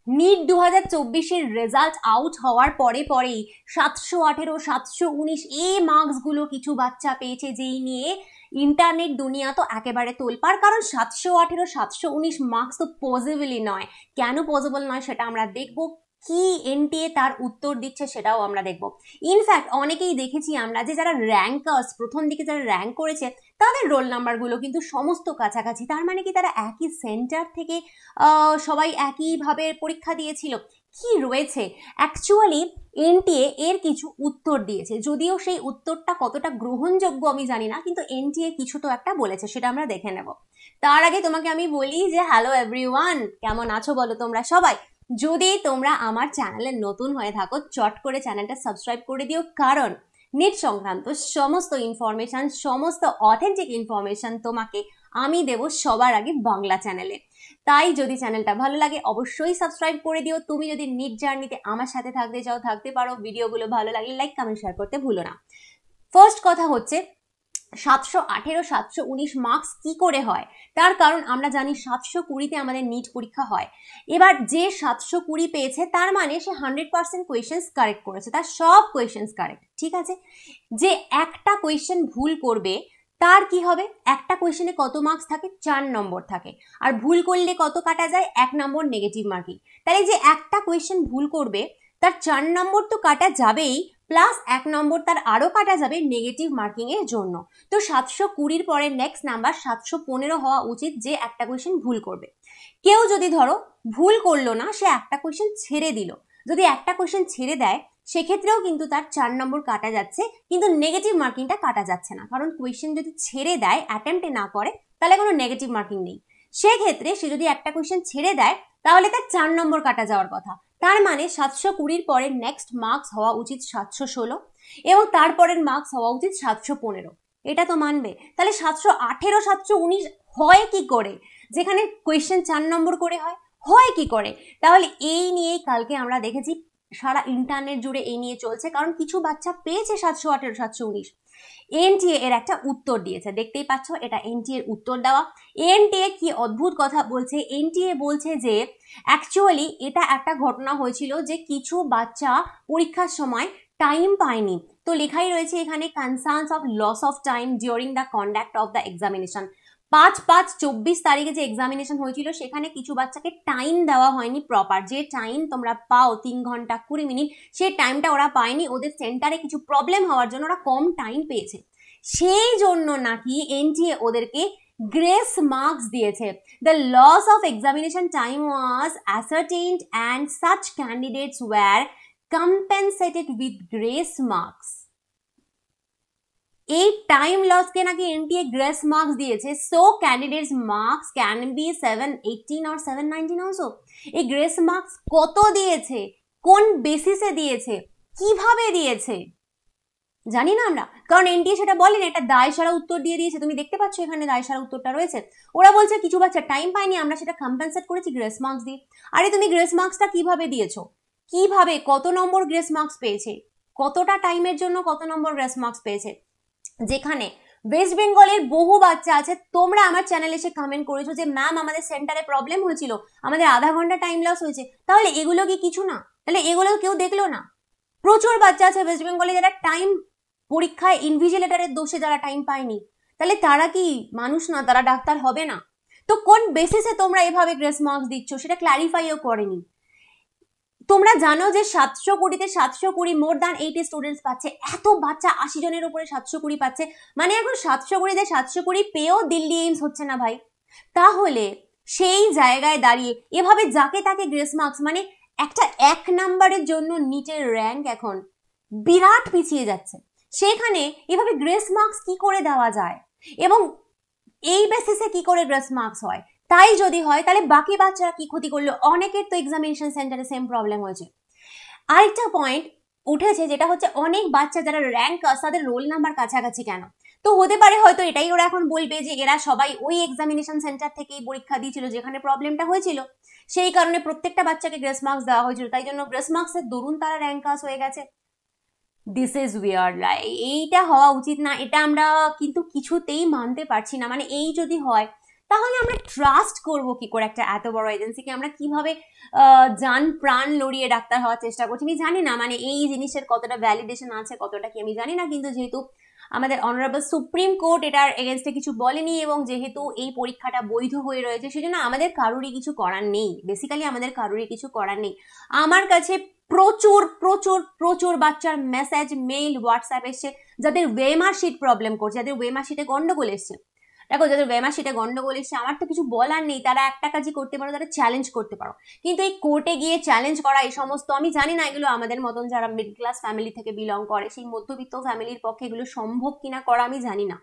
NEET 2024-এর result out হওয়ার পরেই 718, 719 এই মার্কসগুলো কিছু বাচ্চা পেয়েছে, যেই নিয়ে ইন্টারনেট দুনিয়া তো একেবারে তোলপাড়। কারণ 718, 719 মার্কস তো পসিবলই নয়। কেন পসিবল নয় সেটা আমরা দেখবো, কি এনটিএ তার উত্তর দিচ্ছে সেটাও আমরা দেখবো। ইনফ্যাক্ট অনেকেই দেখেছি আমরা যে যারা র্যাঙ্কার্স, প্রথম দিকে যারা র্যাঙ্ক করেছে তাদের রোল নাম্বারগুলো কিন্তু সমস্ত কাছাকাছি। তার মানে কি তারা একই সেন্টার থেকে সবাই একইভাবে পরীক্ষা দিয়েছিল। কি রয়েছে অ্যাকচুয়ালি এনটিএ এর কিছু উত্তর দিয়েছে, যদিও সেই উত্তরটা কতটা গ্রহণযোগ্য আমি জানি না, কিন্তু এনটিএ কিছু তো একটা বলেছে, সেটা আমরা দেখে নেব। তার আগে তোমাকে আমি বলি যে হ্যালো এভরিওয়ান, কেমন আছো বলো তোমরা সবাই। যদি তোমরা আমার চ্যানেলে নতুন হয়ে থাকো চট করে চ্যানেলটা সাবস্ক্রাইব করে দিও, কারণ নিট সংক্রান্ত সমস্ত ইনফরমেশন, সমস্ত অথেন্টিক ইনফরমেশন তোমাকে আমি দেব সবার আগে বাংলা চ্যানেলে। তাই যদি চ্যানেলটা ভালো লাগে অবশ্যই সাবস্ক্রাইব করে দিও। তুমি যদি নিট জার্নিতে আমার সাথে থাকতে চাও থাকতে পারো। ভিডিওগুলো ভালো লাগলে লাইক, কমেন্ট, শেয়ার করতে ভুলো না। ফার্স্ট কথা হচ্ছে 718, 719 মার্কস কি করে হয়? তার কারণ আমরা জানি 720-তে আমাদের নিট পরীক্ষা হয়। এবার যে 720 পেয়েছে তার মানে সে 100% কোয়েশ্চেন্স কারেক্ট করেছে, তার সব কোয়েশ্চেন্স কারেক্ট, ঠিক আছে। যে একটা কোয়েশ্চেন ভুল করবে তার কি হবে? একটা কোয়েশ্চেনে কত মার্কস থাকে? 4 নম্বর থাকে। আর ভুল করলে কত কাটা যায়? 1 নম্বর নেগেটিভ মার্কিং। তাহলে যে একটা কোয়েশ্চেন ভুল করবে তার 4 নম্বর তো কাটা যাবেই, প্লাস 1 নম্বর তার আরো কাটা যাবে নেগেটিভ মার্কিং এর জন্য। তো 720-র পরে নেক্সট নাম্বার 715 হওয়া উচিত যে একটা কোয়েশ্চেন ভুল করবে। কেউ যদি ধরো ভুল করলো না, সে একটা কোয়েশ্চেন ছেড়ে দিল, যদি একটা কোয়েশ্চেন ছেড়ে দেয় সেক্ষেত্রেও কিন্তু তার 4 নম্বর কাটা যাচ্ছে, কিন্তু নেগেটিভ মার্কিংটা কাটা যাচ্ছে না। কারণ কোয়েশ্চেন যদি ছেড়ে দেয়, অ্যাটেম্পটে না করে, তাহলে কোনো নেগেটিভ মার্কিং নেই। সেক্ষেত্রে সে যদি একটা কোয়েশ্চেন ছেড়ে দেয় তাহলে তার 4 নম্বর কাটা যাওয়ার কথা। তার মানে 720-র পরে নেক্সট মার্কস হওয়া উচিত 716, এবং তারপরের মার্কস হওয়া উচিত 715। এটা তো মানবে। তাহলে 718, 719 হয় কি করে, যেখানে কোয়েশ্চেন 4 নম্বর করে হয় কি করে? তাহলে এই নিয়েই কালকে আমরা দেখেছি সারা ইন্টারনেট জুড়ে এই নিয়ে চলছে, কারণ কিছু বাচ্চা পেয়েছে 718, 719। এনটিএ এর একটা উত্তর দিয়েছে, দেখতেই পাচ্ছ এটা এনটিএ এর উত্তর দেওয়া। এনটিএ কি অদ্ভুত কথা বলছে, এনটিএ বলছে যে অ্যাকচুয়ালি এটা একটা ঘটনা হয়েছিল যে কিছু বাচ্চা পরীক্ষার সময় টাইম পায়নি। তো লেখাই রয়েছে এখানে concerns of loss of time during the conduct of the examination. 5/5/24 তারিখে যে এক্সামিনেশন হয়েছিল সেখানে কিছু বাচ্চাকে টাইম দেওয়া হয়নি প্রপার। যে টাইম তোমরা পাও 3 ঘন্টা 20 মিনিট, সেই টাইমটা ওরা পায়নি। ওদের সেন্টারে কিছু প্রবলেম হওয়ার জন্য ওরা কম টাইম পেয়েছে, সেই জন্য নাকি এনটিএ ওদেরকে গ্রেস মার্কস দিয়েছে। The loss of examination time was ascertained and such candidates were compensated with grace marks. এই টাইম লস কে নাকি এনটিএ গ্রেস মার্কস দিয়েছে। So candidates marks can be 718 or 719 also. এই গ্রেস মার্কস কত দিয়েছে, কোন বেসিসে দিয়েছে, কিভাবে দিয়েছে জানি না আমরা, কারণ এনটিএ সেটা বলেন, এটা দায় সারা উত্তর দিয়ে দিয়েছে। তুমি দেখতে পাচ্ছ এখানে দায় সারা উত্তরটা রয়েছে। ওরা বলছে কিছু বাচ্চা টাইম পায়নি, আমরা সেটা কম্পেনসেট করেছি গ্রেস মার্কস দিয়ে। আরে তুমি গ্রেস মার্কসটা কিভাবে দিয়েছো, কিভাবে, কত নম্বর গ্রেস মার্কস পেয়েছে, কতটা টাইমের জন্য কত নম্বর গ্রেস মার্কস পেয়েছে? যেখানে ওয়েস্ট বেঙ্গলের বহু বাচ্চা আছে, তোমরা আমার চ্যানেলে এসে কমেন্ট করেছো যে ম্যাম আমাদের সেন্টারে প্রবলেম হয়েছিল, আমাদের আধা ঘন্টা টাইম লস হয়েছে। তাহলে এগুলো কি কিছু না? তাহলে এগুলো কেউ দেখলো না? প্রচুর বাচ্চা আছে ওয়েস্ট বেঙ্গলে যারা টাইম পরীক্ষায় ইনভিজিলেটরের দোষে যারা টাইম পায়নি, তাহলে তারা কি মানুষ না? তারা ডাক্তার হবে না? তো কোন বেসিসে তোমরা এভাবে গ্রেস মার্কস দিচ্ছ সেটা ক্ল্যারিফাইও করেনি। তোমরা জানো যে 720-তে 720 মোর দ্যান 80 স্টুডেন্টস পাচ্ছে। এত বাচ্চা 80 জনের উপরে 720 পাচ্ছে, মানে এখন 720-তে 720 পেয়েও দিল্লি এইমস হচ্ছে না ভাই। তাহলে সেই জায়গায় দাঁড়িয়ে এভাবে যাকে তাকে গ্রেস মার্কস, মানে একটা 1 নাম্বারের জন্য নিটের র্যাঙ্ক এখন বিরাট পিছিয়ে যাচ্ছে, সেখানে এভাবে গ্রেস মার্কস কি করে দেওয়া যায়, এবং এই বেসিসে কি করে গ্রেস মার্কস হয়? তাই যদি হয় তাহলে বাকি বাচ্চারা কি ক্ষতি করলো? অনেকের তো এক্সামিনেশন সেন্টারে সেম প্রবলেম হয়েছে। আরেকটা পয়েন্ট উঠেছে যেটা হচ্ছে অনেক বাচ্চা যারা র্যাঙ্ক তাদের রোল নাম্বার কাছাকাছি কেন? তো হতে পারে হয়তো এটাই ওরা এখন বলবে যে এরা সবাই ওই এক্সামিনেশন সেন্টার থেকেই পরীক্ষা দিয়েছিল যেখানে প্রবলেমটা হয়েছিল, সেই কারণে প্রত্যেকটা বাচ্চাকে গ্রেস মার্কস দেওয়া হয়েছিল, তাই জন্য গ্রেস মার্কসের দরুন তারা র্যাঙ্ক পাস হয়ে গেছে। দিস ইজ উইয়ার্ড, এইটা হওয়া উচিত না, এটা আমরা কিন্তু কিছুতেই মানতে পারছি না। মানে এই যদি হয় তাহলে আমরা ট্রাস্ট করব কি করে একটা এত বড় এজেন্সিকে? আমরা কিভাবে জান প্রাণ লড়িয়ে ডাক্তার হওয়ার চেষ্টা করছি? আমি জানি না মানে এই জিনিসের কতটা ভ্যালিডেশন আছে, কতটা কি আমি জানি না, কিন্তু যেহেতু আমাদের অনারেবল সুপ্রিম কোর্ট এটার এগেনস্টে কিছু বলেনি এবং যেহেতু এই পরীক্ষাটা বৈধ হয়ে রয়েছে, সেজন্য আমাদের কারোরই কিছু করার নেই। বেসিক্যালি আমাদের কারোরই কিছু করার নেই। আমার কাছে প্রচুর প্রচুর প্রচুর বাচ্চার মেসেজ, মেইল, হোয়াটসঅ্যাপ এসছে যাদের ওয়েমার শিট প্রবলেম করছে, যাদের ওয়েমার শিটে গন্ডগোল এসছে। দেখো, যাদের ওয়েমার শিটে গন্ডগোল এসছে আমার তো কিছু বলার নেই, তারা একটা কাজই করতে পারো, তারা চ্যালেঞ্জ করতে পারো। কিন্তু এই কোর্টে গিয়ে চ্যালেঞ্জ করা এই সমস্ত, আমি জানি না এগুলো আমাদের মতন যারা মিডল ক্লাস ফ্যামিলি থেকে বিলং করে সেই মধ্যবিত্ত ফ্যামিলির পক্ষে এগুলো সম্ভব কিনা করা আমি জানি না।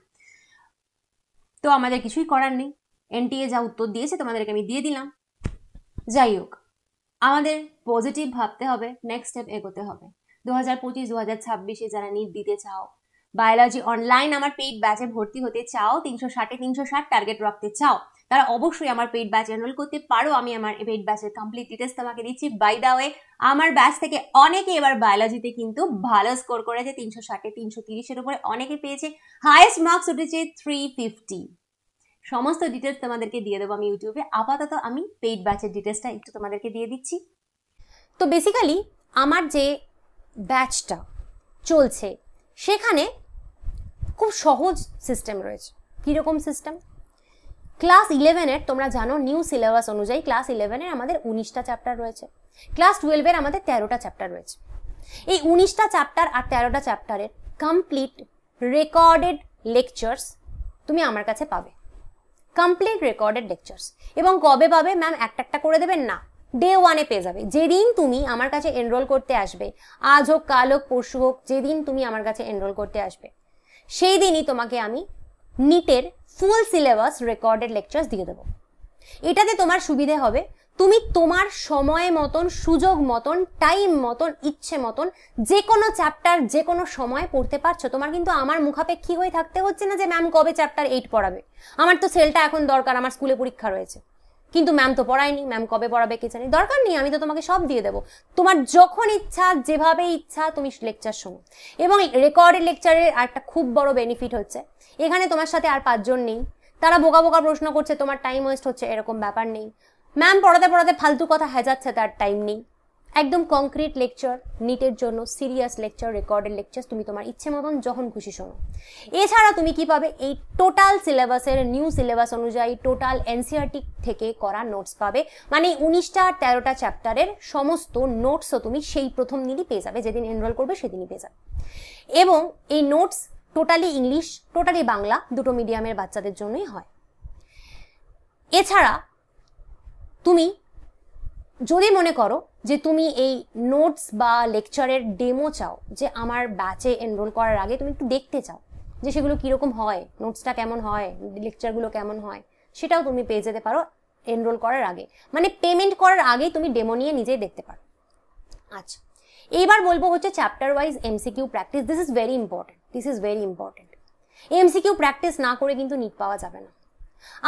তো আমাদের কিছুই করার নেই। এনটিএ যা উত্তর দিয়েছে তোমাদেরকে আমি দিয়ে দিলাম। যাই হোক, আমাদের পজিটিভ ভাবতে হবে, নেক্সট স্টেপ এগোতে হবে। 2025-2026 যারা নিট দিতে চাও, বায়োলজি অনলাইন আমার পেইড ব্যাচে ভর্তি হতে চাও, 360 টার্গেট রাখতে চাও, তারা অবশ্যই আমার পেইড ব্যাচ এনরোল করতে পারো। আমি আমার পেইড ব্যাচের কমপ্লিট ডিটেলস তোমাকে দিচ্ছি। বাই দা ওয়ে, আমার ব্যাচ থেকে অনেকে এবার বায়োলজিতে কিন্তু ভালো স্কোর করেছে, 360 330-এর উপরে অনেকে পেয়েছে, হাইয়েস্ট মার্কস উঠেছে 350। সমস্ত ডিটেলস তোমাদেরকে দিয়ে দেবো আমি ইউটিউবে। আপাতত আমি পেইড ব্যাচের ডিটেলসটা একটু তোমাদেরকে দিয়ে দিচ্ছি। তো বেসিক্যালি আমার যে ব্যাচটা চলছে সেখানে খুব সহজ সিস্টেম রয়েছে। কীরকম সিস্টেম? ক্লাস 11-এর তোমরা জানো নিউ সিলেবাস অনুযায়ী ক্লাস 11-এর আমাদের 19টা চ্যাপ্টার রয়েছে, ক্লাস 12-এর আমাদের 13টা চ্যাপ্টার রয়েছে। এই 19টা চ্যাপ্টার আর 13টা চ্যাপ্টারের কমপ্লিট রেকর্ডেড লেকচার্স তুমি আমার কাছে পাবে, কমপ্লিট রেকর্ডেড লেকচার্স। এবং কবে পাবে ম্যাম? একটা একটা করে দেবেন না, ডে 1-এ পেয়ে যাবে। যেদিন তুমি আমার কাছে এনরোল করতে আসবে, আজ হোক কাল হোক পরশু হোক, যেদিন তুমি আমার কাছে এনরোল করতে আসবে সেই দিনই তোমাকে আমি নিটের ফুল সিলেবাস রেকর্ডেড লেকচার্স দিয়ে দেবো। এটাতে তোমার সুবিধে হবে, তুমি তোমার সময় মতন, সুযোগ মতন, টাইম মতন, ইচ্ছে মতন যে কোনো চ্যাপ্টার যে কোনো সময় পড়তে পারছো। তোমার কিন্তু আমার মুখাপেক্ষী হয়ে থাকতে হচ্ছে না যে ম্যাম কবে চ্যাপ্টার 8 পড়াবে, আমার তো সেলটা এখন দরকার, আমার স্কুলে পরীক্ষা রয়েছে, কিন্তু ম্যাম তো পড়ায়নি, ম্যাম কবে পড়াবে কে জানি। দরকার নেই, আমি তো তোমাকে সব দিয়ে দেবো। তোমার যখন ইচ্ছা, যেভাবে ইচ্ছা তুমি লেকচার শোনো। এবং রেকর্ডেড লেকচারের একটা খুব বড় বেনিফিট হচ্ছে, এখানে তোমার সাথে আর 5 জন নেই, তারা বোকা বোকা প্রশ্ন করছে, তোমার টাইম ওয়েস্ট হচ্ছে, এরকম ব্যাপার নেই। ম্যাম পড়াতে পড়াতে ফালতু কথা হেজাচ্ছে, তার টাইম নেই। একদম কংক্রিট লেকচার, নিটের জন্য সিরিয়াস লেকচার, রেকর্ডেড লেকচার তুমি তোমার ইচ্ছে মতন যখন খুশি শোনো। এছাড়া তুমি কি পাবে? এই টোটাল সিলেবাসের নিউ সিলেবাস অনুযায়ী টোটাল এনসিইআরটি থেকে করা নোটস পাবে। মানে 19টা আর 13টা চ্যাপ্টারের সমস্ত নোটসও তুমি সেই প্রথম দিনই পেয়ে যাবে, যেদিন এনরোল করবে সেদিনই পেয়ে যাবে। এবং এই notes totally English, totally Bangla, দুটো মিডিয়ামের বাচ্চাদের জন্যই হয়। এছাড়া তুমি যদি মনে করো যে তুমি এই নোটস বা লেকচারের ডেমো চাও, যে আমার ব্যাচে এনরোল করার আগে তুমি একটু দেখতে চাও যে সেগুলো কীরকম হয়, নোটসটা কেমন হয়, লেকচারগুলো কেমন হয়, সেটাও তুমি পেয়ে যেতে পারো এনরোল করার আগে। মানে পেমেন্ট করার আগেই তুমি ডেমো নিয়ে নিজেই দেখতে পারো। আচ্ছা, এইবার বলবো হচ্ছে chapter wise MCQ practice. This is very important, this is very important. MCQ practice না করে কিন্তু নিট পাওয়া যাবে না।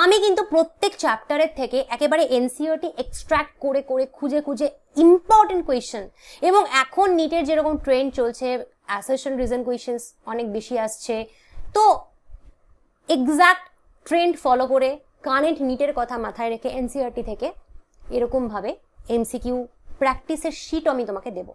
আমি কিন্তু প্রত্যেক চ্যাপ্টারের থেকে একেবারে এনসিইআরটি এক্সট্র্যাক্ট করে করে খুঁজে খুঁজে ইম্পর্টেন্ট কোয়েশ্চেন, এবং এখন নিটের যেরকম ট্রেন্ড চলছে, অ্যাসারশন রিজন কোয়েশ্চেন্স অনেক বেশি আসছে, তো এক্স্যাক্ট ট্রেন্ড ফলো করে কারেন্ট নিটের কথা মাথায় রেখে এনসিইআরটি থেকে এরকমভাবে এমসিকিউ প্র্যাকটিসের শিট আমি তোমাকে দেবো,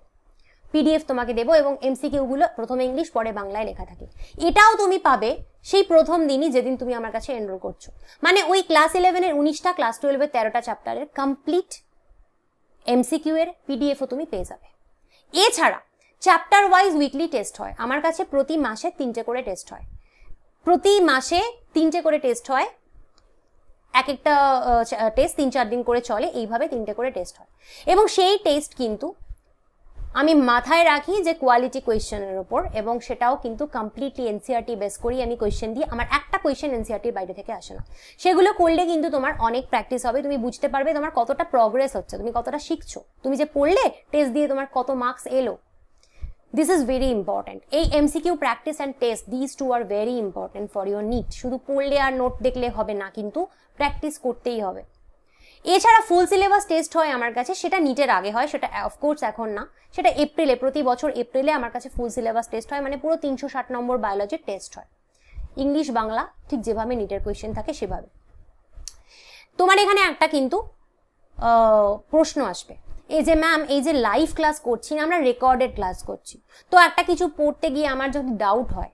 পিডিএফ তোমাকে দেবো, এবং এমসিকিউগুলো প্রথমে ইংলিশ পরে বাংলায় লেখা থাকে। এটাও তুমি পাবে সেই প্রথম দিনই যেদিন তুমি আমার কাছে এনরোল করছো। মানে ওই ক্লাস 11-এর 19টা, ক্লাস 12-এর 13টা চ্যাপ্টারের কমপ্লিট এমসিকিউ এর পিডিএফও তুমি পেয়ে যাবে। এছাড়া চ্যাপ্টার ওয়াইজ উইকলি টেস্ট হয় আমার কাছে, প্রতি মাসে 3টে করে টেস্ট হয়, প্রতি মাসে 3টে করে টেস্ট হয়। এক একটা টেস্ট 3-4 দিন করে চলে, এইভাবে 3টে করে টেস্ট হয়। এবং সেই টেস্ট কিন্তু আমি মাথায় রাখি যে কোয়ালিটি কোয়েশ্চেনের উপর, এবং সেটাও কিন্তু কমপ্লিটলি এনসিইআরটি বেস করেই আমি কোয়েশ্চেন দিই। আমার একটা কোয়েশ্চেন এনসিইআরটির বাইরে থেকে আসে না। সেগুলো করলে কিন্তু তোমার অনেক প্র্যাকটিস হবে, তুমি বুঝতে পারবে তোমার কতটা প্রগ্রেস হচ্ছে, তুমি কতটা শিখছো, তুমি যে পড়লে টেস্ট দিয়ে তোমার কত মার্কস এলো। This is very important. এই MCQ practice and test, this two are very important for your NEET. শুধু পড়লে আর নোট দেখলে হবে না, কিন্তু প্র্যাকটিস করতেই হবে। এছাড়া ফুল সিলেবাস টেস্ট হয় আমার কাছে, সেটা নিটের আগে হয়, সেটা অফকোর্স এখন না, সেটা এপ্রিলে, প্রতি বছর এপ্রিলে আমার কাছে ফুল সিলেবাস টেস্ট হয়। মানে পুরো 360 নম্বর বায়োলজির টেস্ট হয়, ইংলিশ বাংলা ঠিক যেভাবে নিটের কোয়েশ্চেন থাকে সেভাবে। তোমার এখানে একটা কিন্তু প্রশ্ন আসবে, এই যে ম্যাম এই যে লাইভ ক্লাস করছি না, আমরা রেকর্ডেড ক্লাস করছি, তো একটা কিছু পড়তে গিয়ে আমার যদি ডাউট হয়,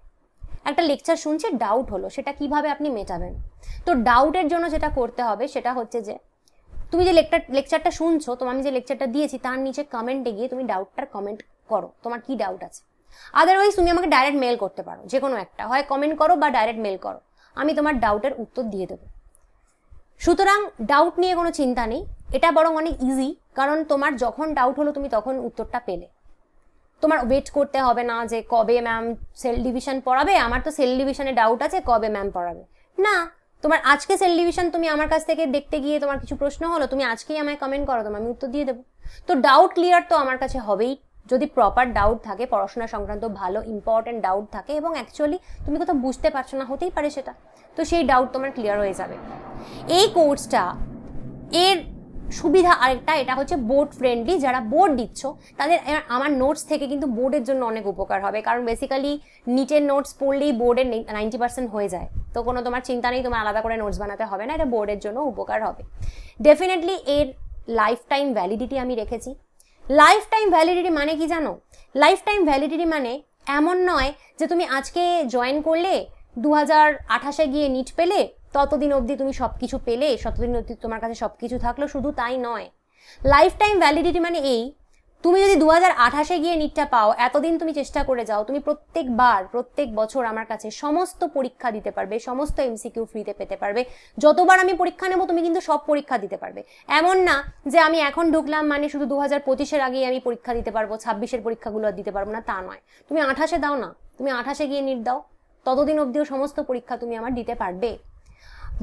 একটা লেকচার শুনছি ডাউট হলো, সেটা কিভাবে আপনি মেটাবেন? তো ডাউটের জন্য যেটা করতে হবে সেটা হচ্ছে যে তুমি যে লেকচারটা শুনছো, আমি যে লেকচারটা দিয়েছি তার নিচে কমেন্টে গিয়ে তুমি ডাউটটার কমেন্ট করো, তোমার কি ডাউট আছে। আদারওয়াইজ তুমি আমাকে ডাইরেক্ট মেল করতে পারো, যে কোনো একটা, হয় কমেন্ট করো বা ডাইরেক্ট মেল করো, আমি তোমার ডাউটের উত্তর দিয়ে দেবো। সুতরাং ডাউট নিয়ে কোনো চিন্তা নেই, এটা বরং অনেক ইজি, কারণ তোমার যখন ডাউট হলো তুমি তখন উত্তরটা পেলে, তোমার ওয়েট করতে হবে না যে কবে ম্যাম সেল ডিভিশন পড়াবে, আমার তো সেল ডিভিশনে ডাউট আছে, কবে ম্যাম পড়াবে। না, তোমার আজকে সেল ডিভিশন তুমি আমার কাছ থেকে দেখতে গিয়ে তোমার কিছু প্রশ্ন হলো, তুমি আজকেই আমায় কমেন্ট করো, আমি উত্তর দিয়ে দেবো। তো ডাউট ক্লিয়ার তো আমার কাছে হবেই, যদি প্রপার ডাউট থাকে, পড়াশোনা সংক্রান্ত ভালো ইম্পর্টেন্ট ডাউট থাকে এবং অ্যাকচুয়ালি তুমি কোথাও বুঝতে পারছো না, হতেই পারে সেটা, তো সেই ডাউট তোমার ক্লিয়ার হয়ে যাবে। এই কোর্সটা এর সুবিধা আরেকটা, এটা হচ্ছে বোর্ড ফ্রেন্ডলি, যারা বোর্ড দিচ্ছ তাদের আমার নোটস থেকে কিন্তু বোর্ডের জন্য অনেক উপকার হবে, কারণ বেসিক্যালি নিটের নোটস পড়লেই বোর্ডের 90% হয়ে যায়, তো কোনো তোমার চিন্তা নেই, তোমার আলাদা করে নোটস বানাতে হবে না, এটা বোর্ডের জন্য উপকার হবে। ডেফিনেটলি এর লাইফ টাইম ভ্যালিডিটি আমি রেখেছি। লাইফ টাইম ভ্যালিডিটি মানে কি জানো? লাইফ টাইম ভ্যালিডিটি মানে এমন নয় যে তুমি আজকে জয়েন করলে 2028-এ গিয়ে নিট পেলে, ততদিন অবধি তুমি সবকিছু পেলে, ততদিন অবধি তোমার কাছে সবকিছু থাকলো, শুধু তাই নয়। লাইফ টাইম ভ্যালিডিটি মানে এই, তুমি যদি 2028-এ গিয়ে নিটটা পাও, এতদিন তুমি চেষ্টা করে যাও, তুমি প্রত্যেক বছর আমার কাছে সমস্ত পরীক্ষা দিতে পারবে, সমস্ত এমসিকিউ ফ্রিতে পেতে পারবে, যতবার আমি পরীক্ষা নেব তুমি কিন্তু সব পরীক্ষা দিতে পারবে। এমন না যে আমি এখন ঢুকলাম মানে শুধু 2025-এর আগেই আমি পরীক্ষা দিতে পারবো, 26-এর পরীক্ষাগুলো দিতে পারবো না, তা নয়। তুমি 28-এ দাও না, তুমি 28-এ গিয়ে নিট দাও, ততদিন অবধিও সমস্ত পরীক্ষা তুমি আমার দিতে পারবে।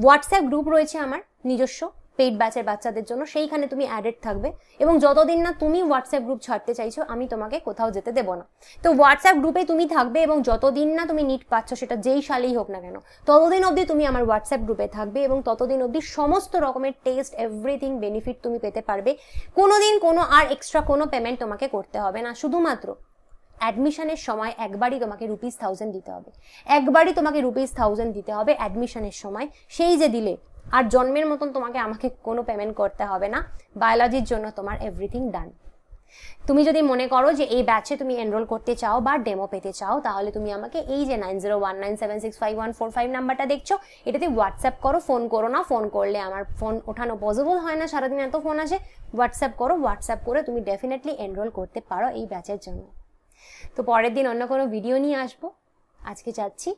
হোয়াটসঅ্যাপ গ্রুপ রয়েছে আমার নিজস্ব পেইড ব্যাচের বাচ্চাদের জন্য, সেইখানে তুমি অ্যাডেড থাকবে, এবং যতদিন না তুমি হোয়াটসঅ্যাপ গ্রুপ ছাড়তে চাইছো আমি তোমাকে কোথাও যেতে দেবো না। তো হোয়াটসঅ্যাপ গ্রুপে তুমি থাকবে, এবং যতদিন না তুমি নিট পাচ্ছ, সেটা যেই সালেই হোক না কেন, ততদিন অবধি তুমি আমার হোয়াটসঅ্যাপ গ্রুপে থাকবে, এবং ততদিন অবধি সমস্ত রকমের টেস্ট এভরিথিং বেনিফিট তুমি পেতে পারবে। কোনোদিন কোনো আর এক্সট্রা কোনো পেমেন্ট তোমাকে করতে হবে না, শুধুমাত্র অ্যাডমিশনের সময় একবারই তোমাকে ₹1000 দিতে হবে, ₹1000 দিতে হবে অ্যাডমিশনের সময়, সেই যে দিলে আর জন্মের মতন তোমাকে আমাকে কোনো পেমেন্ট করতে হবে না। বায়োলজির জন্য তোমার এভরিথিং ডান। তুমি যদি মনে করো যে এই ব্যাচে তুমি এনরোল করতে চাও বা ডেমো পেতে চাও, তাহলে তুমি আমাকে এই যে 9019765145 নাম্বারটা দেখছো, এটাতে হোয়াটসঅ্যাপ করো, ফোন করো না, ফোন করলে আমার ফোন ওঠানো পসিবল হয় না, সারাদিন এত ফোন আসে। হোয়াটসঅ্যাপ করো, হোয়াটসঅ্যাপ করে তুমি ডেফিনেটলি এনরোল করতে পারো এই ব্যাচের জন্য। তো পরের দিন অন্য কোনো ভিডিও নিয়ে আসবো, আজকে যাচ্ছি।